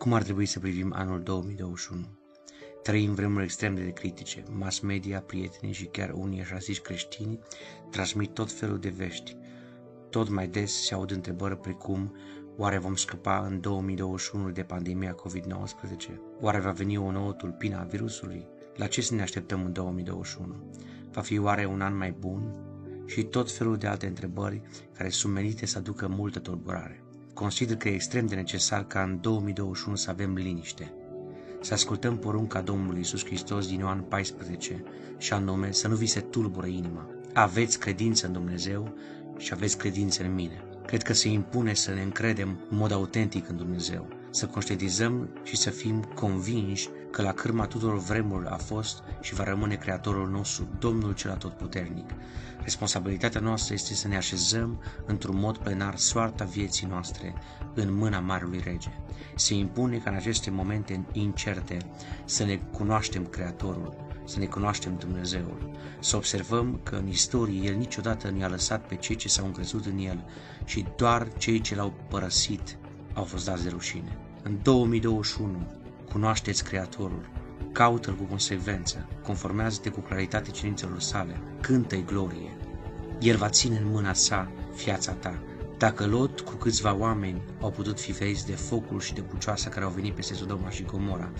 Cum ar trebui să privim anul 2021? Trăim vremuri extrem de critice. Mass media, prietenii și chiar unii așa-ziși creștini transmit tot felul de vești. Tot mai des se aud întrebări precum: oare vom scăpa în 2021 de pandemia COVID-19? Oare va veni o nouă tulpină a virusului? La ce să ne așteptăm în 2021? Va fi oare un an mai bun? Și tot felul de alte întrebări care sunt menite să aducă multă tulburare. Consider că e extrem de necesar ca în 2021 să avem liniște, să ascultăm porunca Domnului Iisus Hristos din Ioan 14, și anume să nu vi se tulbure inima. Aveți credință în Dumnezeu și aveți credință în mine. Cred că se impune să ne încredem în mod autentic în Dumnezeu, să conștientizăm și să fim convinși că la cârma tuturor vremurilor a fost și va rămâne Creatorul nostru, Domnul cel Atotputernic. Responsabilitatea noastră este să ne așezăm într-un mod plenar soarta vieții noastre în mâna Marelui Rege. Se impune ca în aceste momente incerte să ne cunoaștem Creatorul, să ne cunoaștem Dumnezeul, să observăm că în istorie El niciodată nu i-a lăsat pe cei ce s-au încrezut în El și doar cei ce L-au părăsit au fost dați de rușine. În 2021, cunoaște-ți Creatorul, caută-L cu consecvență, conformează-te cu claritate cerințelor sale, cântă-i glorie. El va ține în mâna sa viața ta. Dacă Lot cu câțiva oameni au putut fi feriți de focul și de pucioasa care au venit peste Sodoma și Gomora,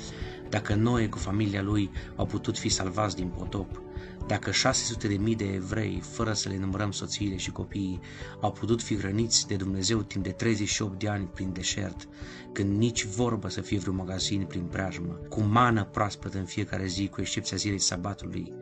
dacă Noe cu familia lui au putut fi salvați din potop, dacă 600.000 de evrei, fără să le numărăm soțiile și copiii, au putut fi hrăniți de Dumnezeu timp de 38 de ani prin deșert, când nici vorbă să fie vreun magazin prin preajmă, cu mană proaspătă în fiecare zi, cu excepția zilei sabatului,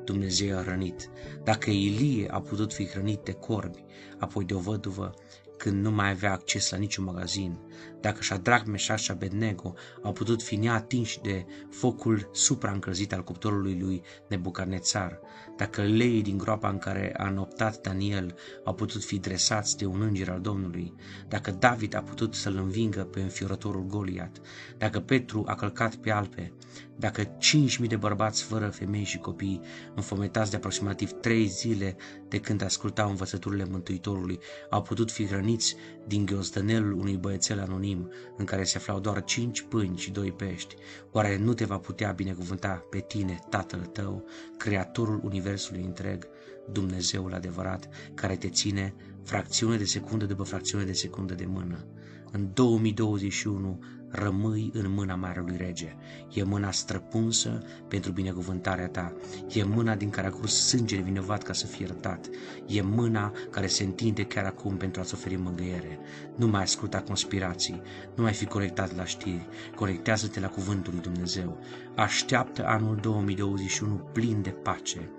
Dumnezeu a hrănit. Dacă Ilie a putut fi hrănit de corbi, apoi de o văduvă, când nu mai avea acces la niciun magazin, dacă Șadrac, Meșac și Abednego au putut fi neatinși de focul supraîncălzit al cuptorului lui Nebucadnețar, dacă leii din groapa în care a înoptat Daniel au putut fi dresați de un înger al Domnului, dacă David a putut să-l învingă pe înfiorătorul Goliat, dacă Petru a călcat pe Alpe, dacă 5.000 de bărbați fără femei și copii, înfometați de aproximativ 3 zile de când ascultau învățăturile Mântuitorului, au putut fi hrăniți din ghiozdănelul unui băiețel anonim în care se aflau doar 5 pâini și 2 pești, oare nu te va putea binecuvânta pe tine Tatăl tău, Creatorul Universului întreg, Dumnezeul adevărat, care te ține fracțiune de secundă după fracțiune de secundă de mână? În 2021 rămâi în mâna Marelui Rege. E mâna străpunsă pentru binecuvântarea ta. E mâna din care a curs sângele vinovat ca să fie iertat. E mâna care se întinde chiar acum pentru a-ți oferi mângâiere. Nu mai asculta conspirații, nu mai fi conectat la știri, conectează-te la cuvântul lui Dumnezeu. Așteaptă anul 2021 plin de pace.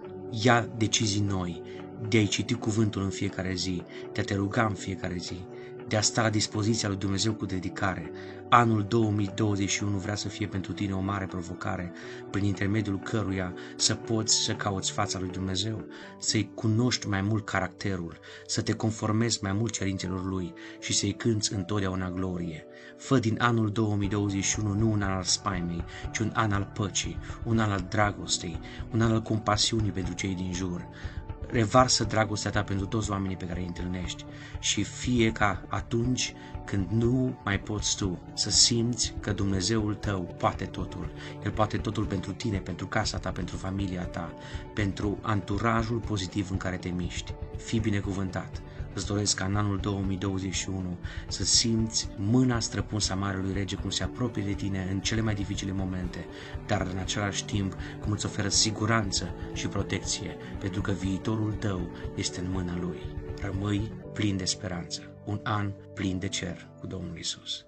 Ia decizii noi, de a-i citi cuvântul în fiecare zi, de a te ruga în fiecare zi, de a sta la dispoziția lui Dumnezeu cu dedicare. Anul 2021 vrea să fie pentru tine o mare provocare, prin intermediul căruia să poți să cauți fața lui Dumnezeu, să-i cunoști mai mult caracterul, să te conformezi mai mult cerințelor lui și să-i cânți întotdeauna glorie. Fă din anul 2021 nu un an al spaimei, ci un an al păcii, un an al dragostei, un an al compasiunii pentru cei din jur. Revarsă dragostea ta pentru toți oamenii pe care îi întâlnești și fie ca atunci când nu mai poți tu să simți că Dumnezeul tău poate totul. El poate totul pentru tine, pentru casa ta, pentru familia ta, pentru anturajul pozitiv în care te miști. Fii binecuvântat! Îți doresc ca în anul 2021 să simți mâna străpunsă a Marelui Rege cum se apropie de tine în cele mai dificile momente, dar în același timp cum îți oferă siguranță și protecție, pentru că viitorul tău este în mâna Lui. Rămâi plin de speranță. Un an plin de cer cu Domnul Iisus.